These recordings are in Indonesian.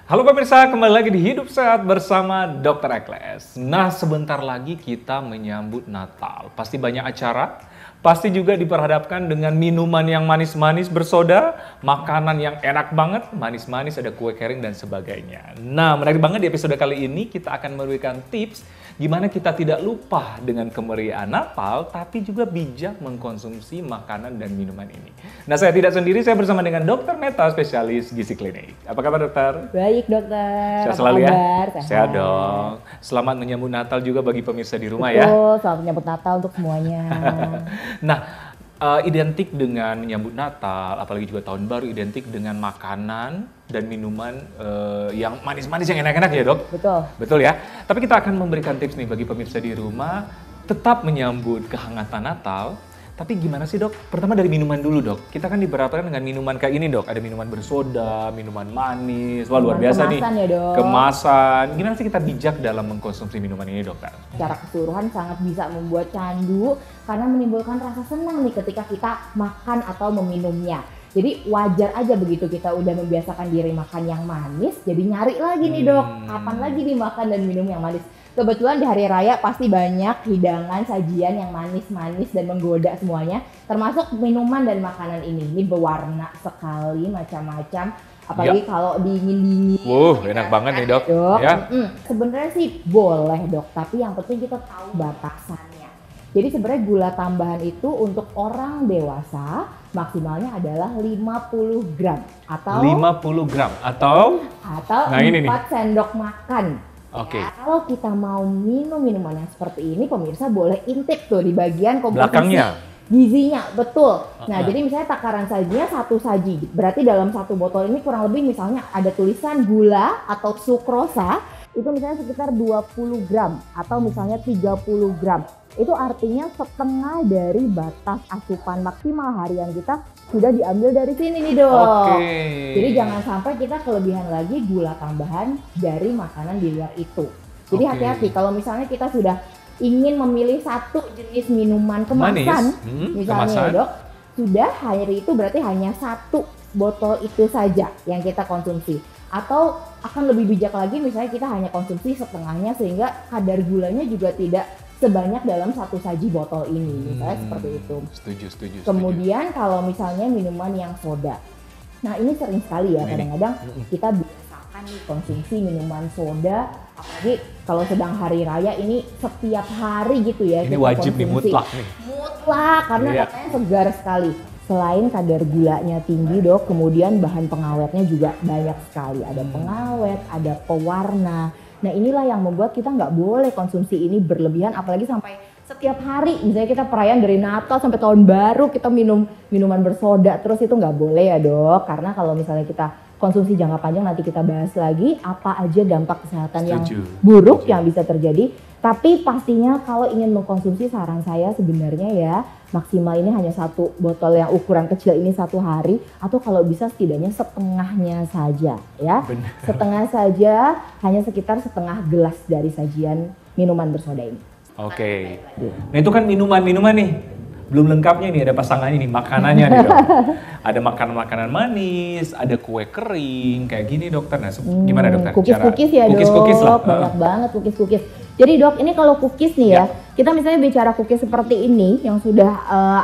Halo pemirsa, kembali lagi di Hidup Sehat bersama Dr. Ekles. Nah, sebentar lagi kita menyambut Natal. Pasti banyak acara, pasti juga diperhadapkan dengan minuman yang manis-manis bersoda, makanan yang enak banget, manis-manis, ada kue kering dan sebagainya. Nah, menarik banget di episode kali ini kita akan memberikan tips gimana kita tidak lupa dengan kemeriahan Natal, tapi juga bijak mengkonsumsi makanan dan minuman ini. Nah, saya tidak sendiri, saya bersama dengan Dr. Meta, spesialis gizi klinik. Apa kabar, dokter? Baik, dokter. Sehat selalu ya? Sehat dong. Selamat menyambut Natal juga bagi pemirsa di rumah. Betul, ya. Selamat menyambut Natal untuk semuanya. Nah, identik dengan menyambut Natal, apalagi juga tahun baru, identik dengan makanan dan minuman yang manis-manis, yang enak-enak ya, dok? Betul. Betul ya? Tapi kita akan memberikan tips nih bagi pemirsa di rumah, tetap menyambut kehangatan Natal. Tapi gimana sih, dok? Pertama dari minuman dulu, dok. Kita kan diperhadapkan dengan minuman kayak ini, dok. Ada minuman bersoda, minuman manis. Wah, luar biasa nih. Kemasan ya, dok. Kemasan. Gimana sih kita bijak dalam mengkonsumsi minuman ini, dokter? Secara keseluruhan sangat bisa membuat candu karena menimbulkan rasa senang nih ketika kita makan atau meminumnya. Jadi wajar aja begitu kita udah membiasakan diri makan yang manis, jadi nyari lagi nih, dok. Kapan lagi nih makan dan minum yang manis? Kebetulan di hari raya pasti banyak hidangan, sajian yang manis-manis dan menggoda semuanya. Termasuk minuman dan makanan ini. Ini berwarna sekali, macam-macam. Apalagi kalau dingin-dingin. Enak banget nih, dok. Ya? Sebenarnya sih boleh, dok. Tapi yang penting kita tahu batasannya. Jadi sebenarnya gula tambahan itu untuk orang dewasa maksimalnya adalah 50 gram. Atau 50 gram? Atau nah 4 sendok makan. Oke. Ya, kalau kita mau minum minuman yang seperti ini, pemirsa boleh intake tuh di bagian komposisi belakangnya. Gizinya, betul. Nah, jadi misalnya takaran sajinya 1 saji. Berarti dalam 1 botol ini kurang lebih misalnya ada tulisan gula atau sukrosa, itu misalnya sekitar 20 gram atau misalnya 30 gram. Itu artinya setengah dari batas asupan maksimal harian kita sudah diambil dari sini nih, dok. Jadi jangan sampai kita kelebihan lagi gula tambahan dari makanan di luar itu. Jadi hati-hati kalau misalnya kita sudah ingin memilih satu jenis minuman kemasan, misalnya ya, dok, sudah hari itu berarti hanya 1 botol itu saja yang kita konsumsi. Atau akan lebih bijak lagi misalnya kita hanya konsumsi setengahnya sehingga kadar gulanya juga tidak sebanyak dalam 1 saji botol ini, misalnya seperti itu. Setuju. Kemudian kalau misalnya minuman yang soda, nah ini sering sekali ya kadang-kadang kita biasakan nih konsumsi minuman soda, apalagi kalau sedang hari raya ini setiap hari gitu ya. Ini kita wajib nih, konsumsi. mutlak nih. Mutlak, karena katanya segar sekali. Selain kadar gulanya tinggi, dok, kemudian bahan pengawetnya juga banyak sekali. Ada pengawet, ada pewarna. Nah inilah yang membuat kita nggak boleh konsumsi ini berlebihan, apalagi sampai setiap hari. Misalnya kita perayaan dari Natal sampai tahun baru kita minum minuman bersoda terus, itu nggak boleh ya, dok. Karena kalau misalnya kita konsumsi jangka panjang, nanti kita bahas lagi apa aja dampak kesehatan yang buruk yang bisa terjadi. Tapi pastinya kalau ingin mengkonsumsi, saran saya sebenarnya ya maksimal ini hanya 1 botol yang ukuran kecil ini 1 hari, atau kalau bisa setidaknya setengahnya saja ya. Setengah saja, hanya sekitar setengah gelas dari sajian minuman bersoda ini. Oke. Nah itu kan minuman-minuman nih. Belum lengkapnya nih, ada pasangannya nih, makanannya nih, dok. Ada makanan-makanan manis, ada kue kering, kayak gini, dokter. Nah, gimana, dokter? Cookies-cookies ya, dok. Cookies lah. Banyak banget cookies-cookies. Jadi, dok, ini kalau cookies nih ya, kita misalnya bicara cookies seperti ini yang sudah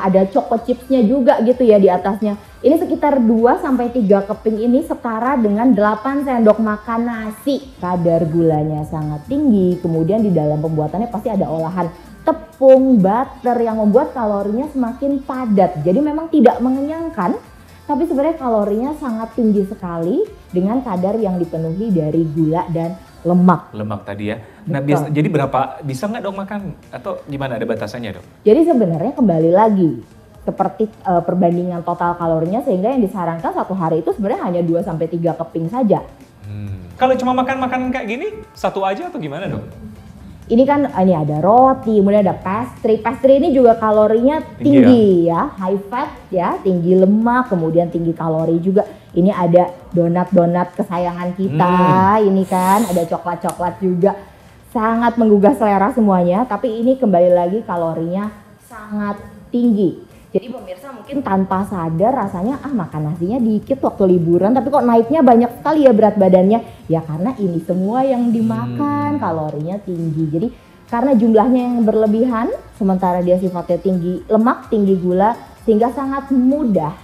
ada chocolate chipsnya juga gitu ya di atasnya. Ini sekitar 2-3 keping ini setara dengan 8 sendok makan nasi. Kadar gulanya sangat tinggi, kemudian di dalam pembuatannya pasti ada olahan tepung, butter yang membuat kalorinya semakin padat. Jadi memang tidak mengenyangkan, tapi sebenarnya kalorinya sangat tinggi sekali dengan kadar yang dipenuhi dari gula dan lemak. Lemak tadi ya. Nah, jadi bisa nggak, dok, makan? Atau gimana, ada batasannya, dok? Jadi sebenarnya kembali lagi seperti perbandingan total kalorinya, sehingga yang disarankan 1 hari itu sebenarnya hanya 2-3 keping saja. Kalau cuma makan makanan kayak gini, 1 aja atau gimana, dok? Ini kan ini ada roti, kemudian ada pastry. Pastry ini juga kalorinya tinggi ya, high fat ya, tinggi lemak, kemudian tinggi kalori juga. Ini ada donat-donat kesayangan kita, ini kan ada coklat-coklat juga. Sangat menggugah selera semuanya, tapi ini kembali lagi kalorinya sangat tinggi. Jadi pemirsa mungkin tanpa sadar rasanya makan nasinya dikit waktu liburan tapi kok naiknya banyak sekali ya berat badannya. Ya karena ini semua yang dimakan kalorinya tinggi. Jadi karena jumlahnya yang berlebihan sementara dia sifatnya tinggi lemak, tinggi gula sehingga sangat mudah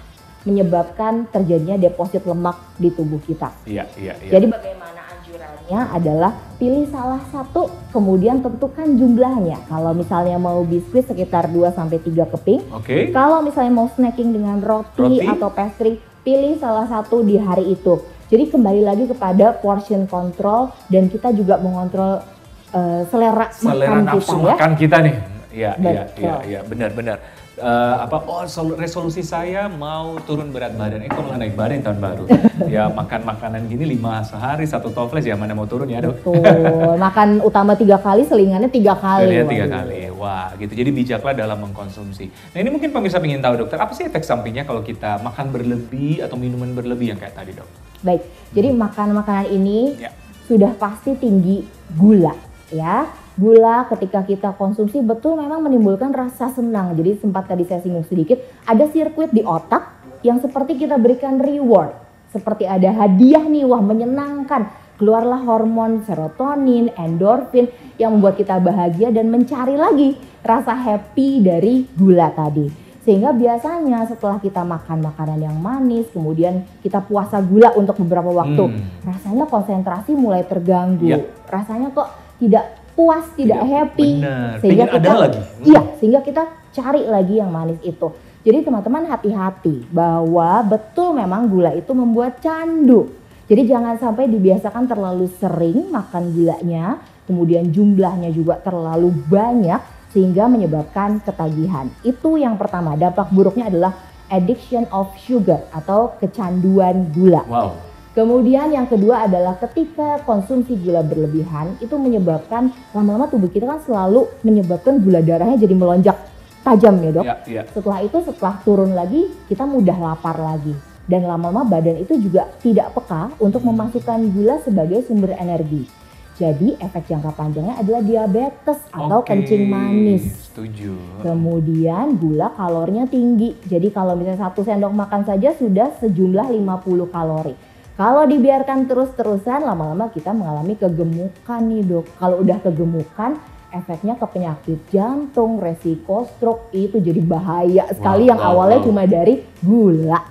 menyebabkan terjadinya deposit lemak di tubuh kita. Iya. Jadi bagaimana anjurannya adalah pilih salah satu kemudian tentukan jumlahnya. Kalau misalnya mau biskuit sekitar 2-3 keping. Oke. Kalau misalnya mau snacking dengan roti atau pastry, pilih salah satu di hari itu. Jadi kembali lagi kepada portion control dan kita juga mengontrol selera makan nafsu kita makan kita nih. Betul. Iya, benar. Resolusi saya mau turun berat badan. Kok malah naik badan tahun baru. Ya makan makanan gini 5 sehari 1 toples ya mana mau turun ya dok. Betul, makan utama 3 kali, selingannya 3 kali. 3 kali, wah gitu. Jadi bijaklah dalam mengkonsumsi. Nah ini mungkin pemirsa ingin tahu dokter, apa sih efek sampingnya kalau kita makan berlebih atau minuman berlebih yang kayak tadi dok? Baik, jadi makanan ini sudah pasti tinggi gula ya. Gula ketika kita konsumsi betul memang menimbulkan rasa senang. Jadi sempat tadi saya singgung sedikit, ada sirkuit di otak yang seperti kita berikan reward. Seperti ada hadiah nih, wah menyenangkan. Keluarlah hormon serotonin, endorfin yang membuat kita bahagia dan mencari lagi rasa happy dari gula tadi. Sehingga biasanya setelah kita makan makanan yang manis, kemudian kita puasa gula untuk beberapa waktu, rasanya konsentrasi mulai terganggu. Rasanya kok tidak puas, tidak happy, sehingga kita sehingga kita cari lagi yang manis itu. Jadi teman-teman hati-hati bahwa betul memang gula itu membuat candu. Jadi jangan sampai dibiasakan terlalu sering makan gulanya, kemudian jumlahnya juga terlalu banyak sehingga menyebabkan ketagihan. Itu yang pertama, dampak buruknya adalah addiction of sugar atau kecanduan gula. Wow. Kemudian yang kedua adalah ketika konsumsi gula berlebihan itu menyebabkan lama-lama tubuh kita kan selalu menyebabkan gula darahnya jadi melonjak tajam ya dok. Setelah itu setelah turun lagi kita mudah lapar lagi dan lama-lama badan itu juga tidak peka untuk memasukkan gula sebagai sumber energi. Jadi efek jangka panjangnya adalah diabetes atau kencing manis. Setuju. Kemudian gula kalorinya tinggi. Jadi kalau misalnya 1 sendok makan saja sudah sejumlah 50 kalori. Kalau dibiarkan terus-terusan lama-lama kita mengalami kegemukan nih dok. Kalau udah kegemukan efeknya ke penyakit jantung, resiko stroke itu jadi bahaya sekali yang awalnya cuma dari gula.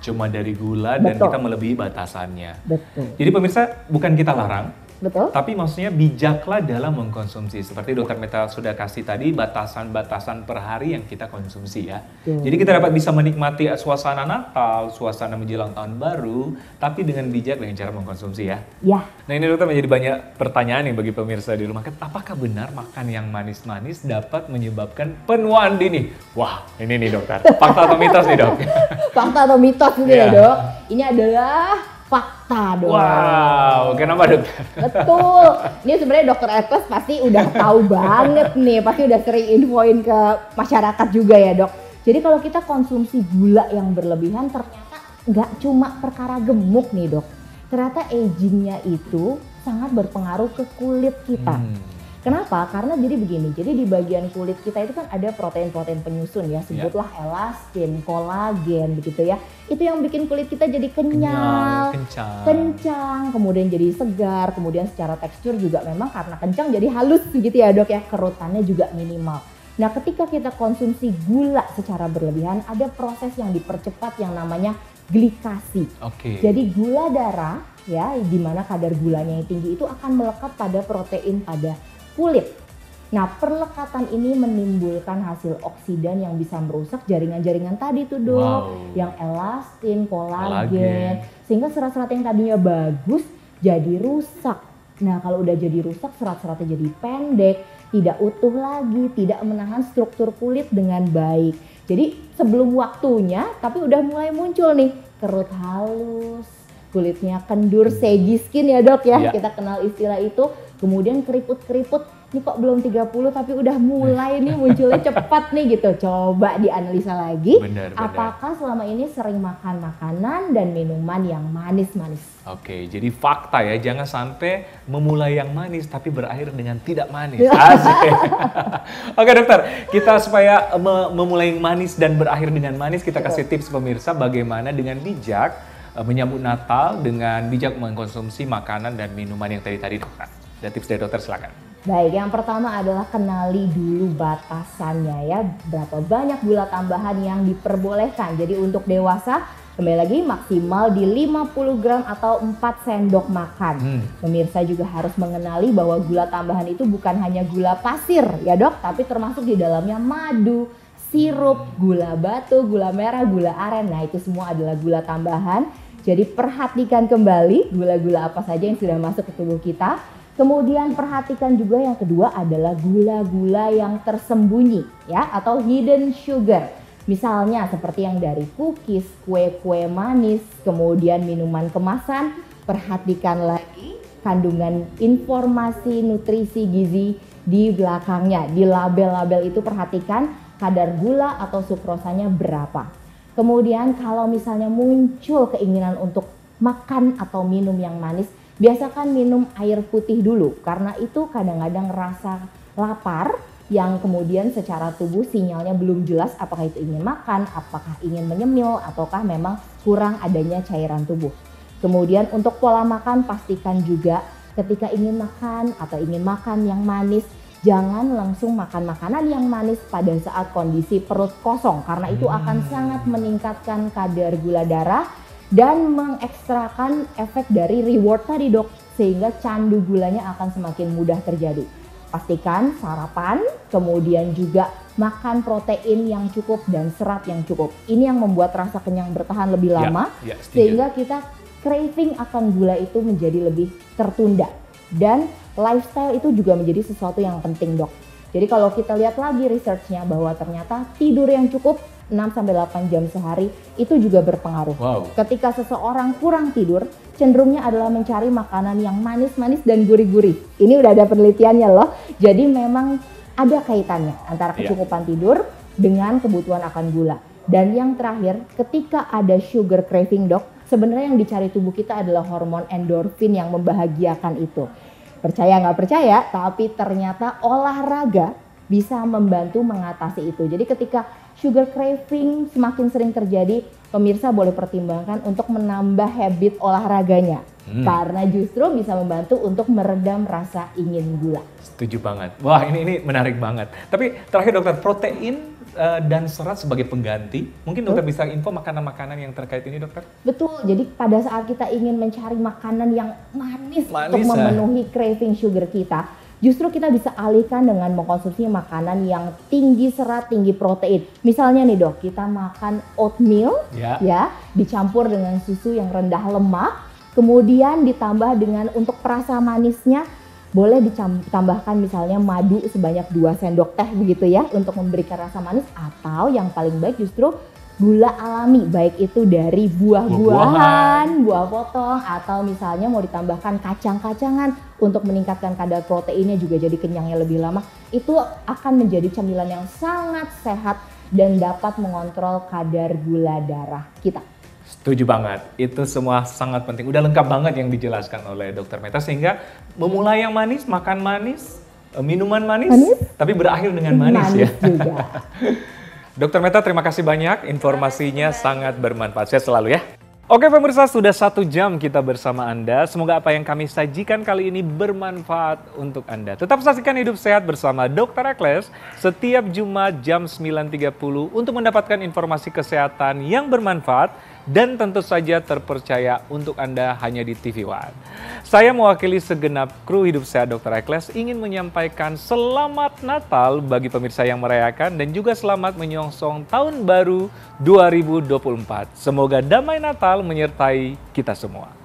Dan kita melebihi batasannya. Betul. Jadi pemirsa bukan kita larang. Betul. Tapi maksudnya bijaklah dalam mengkonsumsi. Seperti dokter Meta sudah kasih tadi batasan-batasan per hari yang kita konsumsi ya. Jadi kita dapat bisa menikmati suasana Natal, suasana menjelang tahun baru, tapi dengan bijak dengan cara mengkonsumsi ya. Ya. Nah ini dokter menjadi banyak pertanyaan nih bagi pemirsa di rumah. Apakah benar makan yang manis-manis dapat menyebabkan penuaan dini? Wah ini nih dokter, fakta atau mitos nih dok? Fakta atau mitos gitu ya dok? Ini adalah fakta dong. Wow, kenapa dokter? Betul. Ini sebenarnya dokter Ekles pasti udah tahu banget nih, pasti udah sering infoin ke masyarakat juga ya dok. Jadi kalau kita konsumsi gula yang berlebihan ternyata nggak cuma perkara gemuk nih dok. Ternyata agingnya itu sangat berpengaruh ke kulit kita. Kenapa? Karena jadi begini, jadi di bagian kulit kita itu kan ada protein-protein penyusun ya, sebutlah elastin, kolagen begitu ya. Itu yang bikin kulit kita jadi kencang, kemudian jadi segar, kemudian secara tekstur juga memang karena kencang jadi halus gitu ya dok ya, kerutannya juga minimal. Nah ketika kita konsumsi gula secara berlebihan, ada proses yang dipercepat yang namanya glikasi. Jadi gula darah ya, di mana kadar gulanya yang tinggi itu akan melekat pada protein pada kulit. Nah perlekatan ini menimbulkan hasil oksidan yang bisa merusak jaringan-jaringan tadi tuh dok. Yang elastin, kolagen. Sehingga serat-serat yang tadinya bagus jadi rusak. Nah kalau udah jadi rusak serat-seratnya jadi pendek, tidak utuh lagi, tidak menahan struktur kulit dengan baik. Jadi sebelum waktunya tapi udah mulai muncul nih kerut halus, kulitnya kendur, saggy skin ya dok ya. Kita kenal istilah itu. Kemudian keriput-keriput, ini kok belum 30 tapi udah mulai nih munculnya cepat nih gitu. Coba dianalisa lagi, Benar. apakah selama ini sering makan makanan dan minuman yang manis-manis. Oke, jadi fakta ya, jangan sampai memulai yang manis tapi berakhir dengan tidak manis. Asik. Oke dokter, kita supaya memulai yang manis dan berakhir dengan manis, kita kasih tips pemirsa bagaimana dengan bijak menyambut Natal, dengan bijak mengkonsumsi makanan dan minuman yang tadi dokter. Ada tips dari dokter, silakan. Baik, yang pertama adalah kenali dulu batasannya ya. Berapa banyak gula tambahan yang diperbolehkan. Jadi untuk dewasa, kembali lagi maksimal di 50 gram atau 4 sendok makan. Pemirsa juga harus mengenali bahwa gula tambahan itu bukan hanya gula pasir ya dok, tapi termasuk di dalamnya madu, sirup, gula batu, gula merah, gula aren. Nah itu semua adalah gula tambahan. Jadi perhatikan kembali gula-gula apa saja yang sudah masuk ke tubuh kita. Kemudian perhatikan juga yang kedua adalah gula-gula yang tersembunyi ya, atau hidden sugar. Misalnya seperti yang dari cookies, kue-kue manis, kemudian minuman kemasan. Perhatikan lagi kandungan informasi nutrisi gizi di belakangnya. Di label-label itu perhatikan kadar gula atau sukrosanya berapa. Kemudian kalau misalnya muncul keinginan untuk makan atau minum yang manis, biasakan minum air putih dulu, karena itu kadang-kadang rasa lapar yang kemudian secara tubuh sinyalnya belum jelas apakah itu ingin makan, apakah ingin menyemil, ataukah memang kurang adanya cairan tubuh. Kemudian untuk pola makan, pastikan juga ketika ingin makan atau ingin makan yang manis, jangan langsung makan makanan yang manis pada saat kondisi perut kosong, karena itu akan sangat meningkatkan kadar gula darah dan mengekstrakan efek dari reward tadi dok, sehingga candu gulanya akan semakin mudah terjadi. Pastikan sarapan, kemudian juga makan protein yang cukup dan serat yang cukup. Ini yang membuat rasa kenyang bertahan lebih lama, sehingga kita craving akan gula itu menjadi lebih tertunda. Dan lifestyle itu juga menjadi sesuatu yang penting dok. Jadi kalau kita lihat lagi researchnya bahwa ternyata tidur yang cukup 6-8 jam sehari itu juga berpengaruh. Ketika seseorang kurang tidur, cenderungnya adalah mencari makanan yang manis-manis dan gurih-gurih. Ini udah ada penelitiannya loh. Jadi memang ada kaitannya antara kecukupan tidur dengan kebutuhan akan gula. Dan yang terakhir, ketika ada sugar craving dok, sebenarnya yang dicari tubuh kita adalah hormon endorfin yang membahagiakan itu. Percaya nggak percaya, tapi ternyata olahraga bisa membantu mengatasi itu. Jadi ketika sugar craving semakin sering terjadi, pemirsa boleh pertimbangkan untuk menambah habit olahraganya. Karena justru bisa membantu untuk meredam rasa ingin gula. Setuju banget. Wah ini menarik banget. Tapi terakhir dokter, protein dan serat sebagai pengganti, mungkin dokter bisa info makanan-makanan yang terkait ini dokter? Betul, jadi pada saat kita ingin mencari makanan yang manis untuk memenuhi craving sugar kita, justru kita bisa alihkan dengan mengkonsumsi makanan yang tinggi serat, tinggi protein. Misalnya nih dok, kita makan oatmeal ya, dicampur dengan susu yang rendah lemak, kemudian ditambah dengan untuk perasa manisnya boleh ditambahkan misalnya madu sebanyak 2 sendok teh begitu ya untuk memberikan rasa manis, atau yang paling baik justru gula alami, baik itu dari buah-buahan, buah potong, atau misalnya mau ditambahkan kacang-kacangan untuk meningkatkan kadar proteinnya juga jadi kenyangnya lebih lama. Itu akan menjadi camilan yang sangat sehat dan dapat mengontrol kadar gula darah kita. Setuju banget, itu semua sangat penting. Udah lengkap banget yang dijelaskan oleh Dr. Meta, sehingga memulai yang manis, makan manis, minuman manis, tapi berakhir dengan manis ya. Juga. Dr. Meta, terima kasih banyak, informasinya sangat bermanfaat. Sehat selalu ya. Oke pemirsa, sudah 1 jam kita bersama Anda. Semoga apa yang kami sajikan kali ini bermanfaat untuk Anda. Tetap saksikan Hidup Sehat bersama Dr. Ekles setiap Jumat jam 9.30 untuk mendapatkan informasi kesehatan yang bermanfaat dan tentu saja terpercaya untuk Anda hanya di TV One. Saya mewakili segenap kru Hidup Sehat Dr. Ekles ingin menyampaikan selamat Natal bagi pemirsa yang merayakan dan juga selamat menyongsong Tahun Baru 2024. Semoga damai Natal menyertai kita semua.